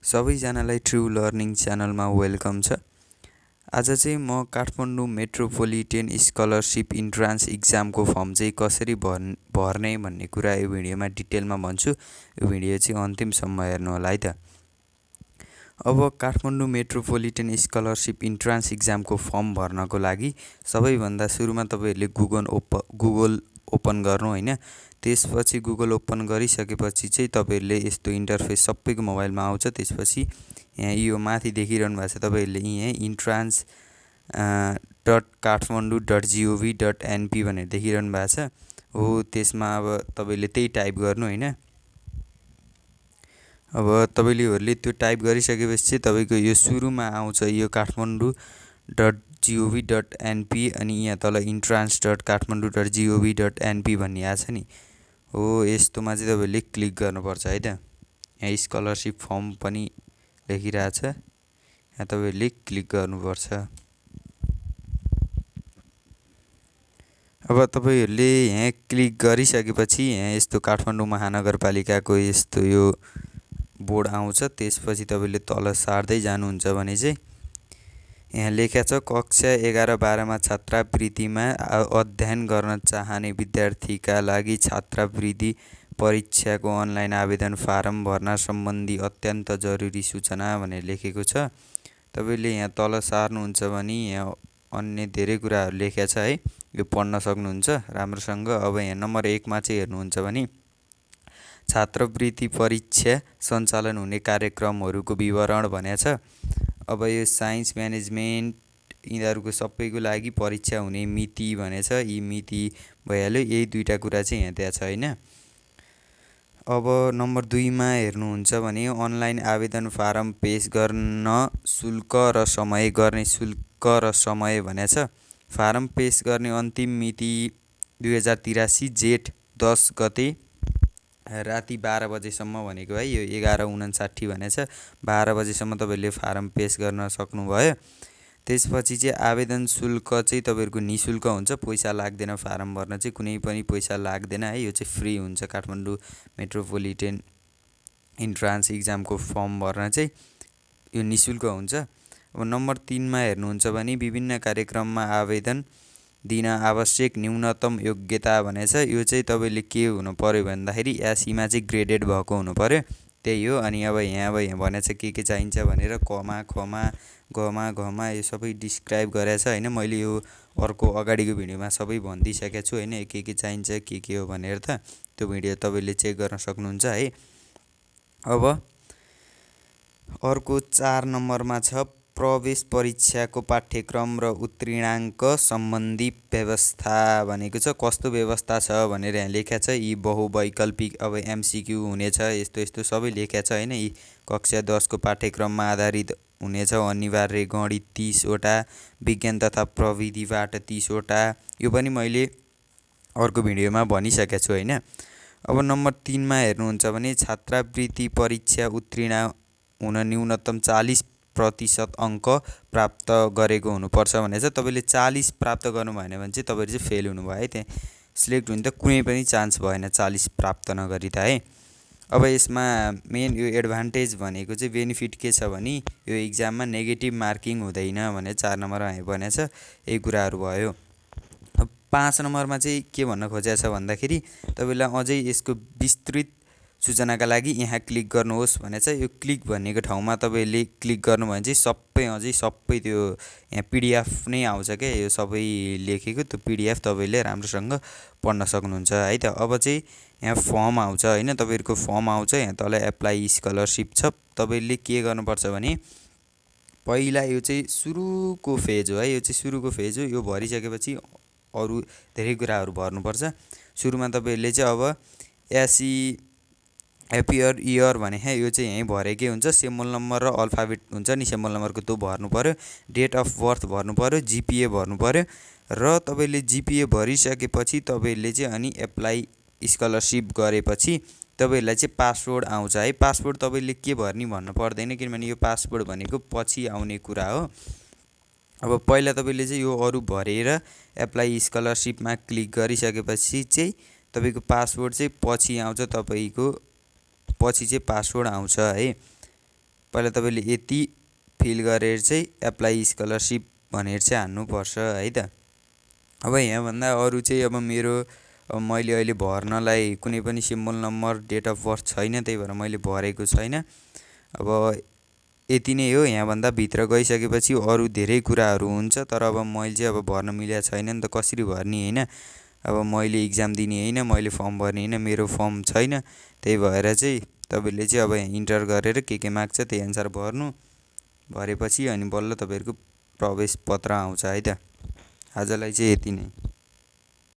सबैजनालाई true learning च्यानलमा welcome छ। आज चाहिँ म काठमाडौँ मेट्रोपोलिटन स्कलरसिप इन्ट्रान्स इक्जामको फर्म चाहिँ कसरी भर्ने भन्ने कुरा यो भिडियोमा डिटेलमा भन्छु। यो भिडियो चाहिँ अन्तिमसम्म हेर्नु होला है त। अब काठमाडौँ मेट्रोपोलिटन स्कलरसिप इन्ट्रान्स इक्जामको फर्म भर्नको लागि सबैभन्दा सुरुमा तपाईहरुले गुगल ओपन गर्नु हैन। त्यसपछि गुगल ओपन गरिसकेपछि चाहिँ तपाईहरुले यस्तो इन्टरफेस सबैको मोबाइलमा आउँछ। त्यसपछि यहाँ यो माथि देखिरहनु भएको छ तपाईहरुले यहाँ entrance.kathmandu.gov.np भनेर देखिरहनु भएको छ हो। त्यसमा अब तपाईले त्यही टाइप गर्नु हैन। अब तपाईहरुले त्यो टाइप गरिसकेपछि चाहिँ तपाईको यो सुरुमा आउँछ यो kathmandu.gov.np अनि यहाँ तल entrance.kathmandu.gov.np भन्ने आछ नि हो। यस्तोमा चाहिँ तपाईले क्लिक गर्नुपर्छ है त। यहाँ स्कलरसिप फर्म पनि लेखिरहेछ, यहाँ तपाईले क्लिक गर्नुपर्छ। अब तपाईहरुले यहाँ क्लिक गरिसकेपछि यहाँ यस्तो काठमाडौँ महानगरपालिकाको यस्तो यो बोर्ड आउँछ। त्यसपछि तपाईले तल सार्दै जानुहुन्छ भने चाहिँ यहाँ लेखेको छ कक्षा 11-12 मा छात्रवृत्तिमा अध्ययन गर्न चाहने विद्यार्थीका लागि छात्रवृत्ति परीक्षाको अनलाइन आवेदन फारम भर्ना सम्बन्धी अत्यन्त जरुरी सूचना भनेर लेखेको छ। तपाईले यहाँ तल सार्नुहुन्छ भने यहाँ अन्य धेरै कुराहरु लेखेको छ है, यो पढ्न सक्नुहुन्छ राम्रोसँग। अब यहाँ नम्बर 1 मा चाहिँ हेर्नुहुन्छ भने छात्रवृत्ति परीक्षा सञ्चालन हुने कार्यक्रमहरुको विवरण भनेको छ। अब यो साइन्स म्यानेजमेन्ट यिनीहरुको सबैको लागि परीक्षा हुने मिति भनेछ। यी मिति भइहाल्यो, यही दुईटा कुरा चाहिँ यहाँ त्यहाँ छ हैन। अब नम्बर 2 मा हेर्नुहुन्छ भने अनलाइन आवेदन फारम पेश गर्न शुल्क र समय भनेछ। फारम पेश गर्ने अन्तिम मिति 2083 जेठ 10 गते राति 12 बजेसम्म भनेको है। यो 11:59 भनेछ। 12 बजेसम्म तपाईले फारम पेश गर्न सक्नुभयो। त्यसपछि चाहिँ आवेदन शुल्क चाहिँ तपाईहरुको निशुल्क हुन्छ, पैसा लाग्दैन। फारम भर्न चाहिँ कुनै पनि पैसा लाग्दैन है, यो चाहिँ फ्री हुन्छ। काठमाडौँ मेट्रोपोलिटन इन्ट्रान्स इक्जामको फर्म भर्न चाहिँ यो निशुल्क हुन्छ। अब नम्बर 3 मा हेर्नुहुन्छ भने विभिन्न कार्यक्रममा आवेदन दिन आवश्यक न्यूनतम योग्यता भनेछ। यो चाहिँ तपाईले के हुनु पर्यो भन्दाखेरि एसीमा चाहिँ ग्रेडेड भएको हुनु पर्यो, त्यही हो। अनि अब यहाँ भनेछ के चाहिन्छ भनेर कमा खमा गमा घमा यो सबै डिस्क्राइब गरेछ हैन। मैले यो अर्को अगाडिको भिडियोमा सबै भनिदिसकेको छु हैन, के चाहिन्छ के हो भनेर त। त्यो भिडियो तपाईले चेक गर्न सक्नुहुन्छ है। अब अर्को 4 नम्बरमा छ प्रवेश परीक्षाको पाठ्यक्रम र उत्तीर्णाङ्क सम्बन्धी व्यवस्था भनेको छ। कस्तो व्यवस्था छ भनेर यहाँ लेखेको छ। यी बहुवैकल्पिक अब एमसीक्यू हुनेछ, यस्तो सबै लेखेको छ हैन। यी कक्षा 10 को पाठ्यक्रममा आधारित हुनेछ। अनिवार्य गणित 30 वटा, विज्ञान तथा प्रविधिबाट 30 वटा, यो पनि मैले अर्को भिडियोमा भनिसकेको छु हैन। अब नम्बर 3 मा हेर्नुहुन्छ भने छात्रवृत्ति परीक्षा उत्तीर्ण हुन न्यूनतम 40% अंक प्राप्त गरेको हुनुपर्छ भनेछ। तपाईले 40 प्राप्त गर्नु भएन भने चाहिँ तपाईहरु चाहिँ फेल हुनुभयो है। त्यहाँ सिलेक्ट हुन त कुनै पनि चान्स भएन 40 प्राप्त नगरी त है। अब यसमा मेन यो एडभान्टेज भनेको चाहिँ बेनिफिट के छ भने यो इक्जाममा नेगेटिभ मार्किङ हुँदैन भने 4 नम्बरमा भनेछ। यही कुराहरु भयो। अब 5 नम्बरमा चाहिँ के भन्न खोजेको छ भन्दाखेरि तपाईलाई अझै यसको विस्तृत सूचनाका लागि यहाँ क्लिक गर्नुहोस् भनेछ। यो क्लिक भन्नेको ठाउँमा तपाईले क्लिक गर्नु भने चाहिँ अझै सबै त्यो यहाँ पीडीएफ नै आउँछ के, यो सबै लेखेको त्यो पीडीएफ तपाईले राम्रोसँग पढ्न सक्नुहुन्छ है त। अब चाहिँ यहाँ फर्म आउँछ हैन, तपाईहरुको फर्म आउँछ। यहाँ तल एप्लाई स्कलरसिप छ। तपाईले के गर्नुपर्छ भने पहिला यो चाहिँ सुरुको फेज हो है, यो चाहिँ सुरुको फेज हो। यो भरिसकेपछि अरु धेरै कुराहरु भर्नुपर्छ। सुरुमा तपाईहरुले चाहिँ अब एसी एपियर इयर भने है, यो चाहिँ यही भरेकै हुन्छ। सिम्बल नम्बर र अल्फाबेट हुन्छ नि, सिम्बल नम्बरको त्यो भर्नु पर्यो। डेट अफ बर्थ भर्नु पर्यो, जीपीए भर्नु पर्यो। र तपाईले जीपीए भरिसकेपछि तपाईले चाहिँ अनि एप्लाई स्कलरसिप गरेपछि तपाईहरुलाई चाहिँ पासवर्ड आउँछ है। पासवर्ड तपाईले के भर्नी भन्नु पर्दैन, किनभने यो पासवर्ड भनेको पछि आउने कुरा हो। अब पहिला तपाईले चाहिँ यो अरु भरेर एप्लाई स्कलरसिपमा क्लिक गरिसकेपछि चाहिँ तपाईको पासवर्ड चाहिँ पछि आउँछ। तपाईको पछि चाहिँ पासवर्ड आउँछ है। पहिला तपाईँले यति फिल गरेर चाहिँ एप्लाई स्कलरसिप भनेर चाहिँ हान्नुपर्छ है त। अब यहाँभन्दा अरू चाहिँ अब मेरो मैले अहिले भर्नलाई कुनै पनि symbol number date of birth छैन, त्यही भएर मैले भरेको छैन। अब यति नै हो। यहाँभन्दा भित्र गइसकेपछि अरू धेरै कुराहरू हुन्छ, तर अब मैले चाहिँ अब भर्न मिलेको छैन नि त, कसरी भर्ने होइन। अब मैले इक्जाम दिने होइन, मैले फर्म भर्ने होइन, मेरो फर्म छैन, त्यही भएर चाहिँ तपाईँले चाहिँ अब इन्टर गरेर के माग्छ त्यही अनुसार भर्नु। भरेपछि अनि बल्ल तपाईँहरूको प्रवेश पत्र आउँछ है त। आजलाई चाहिँ यति नै।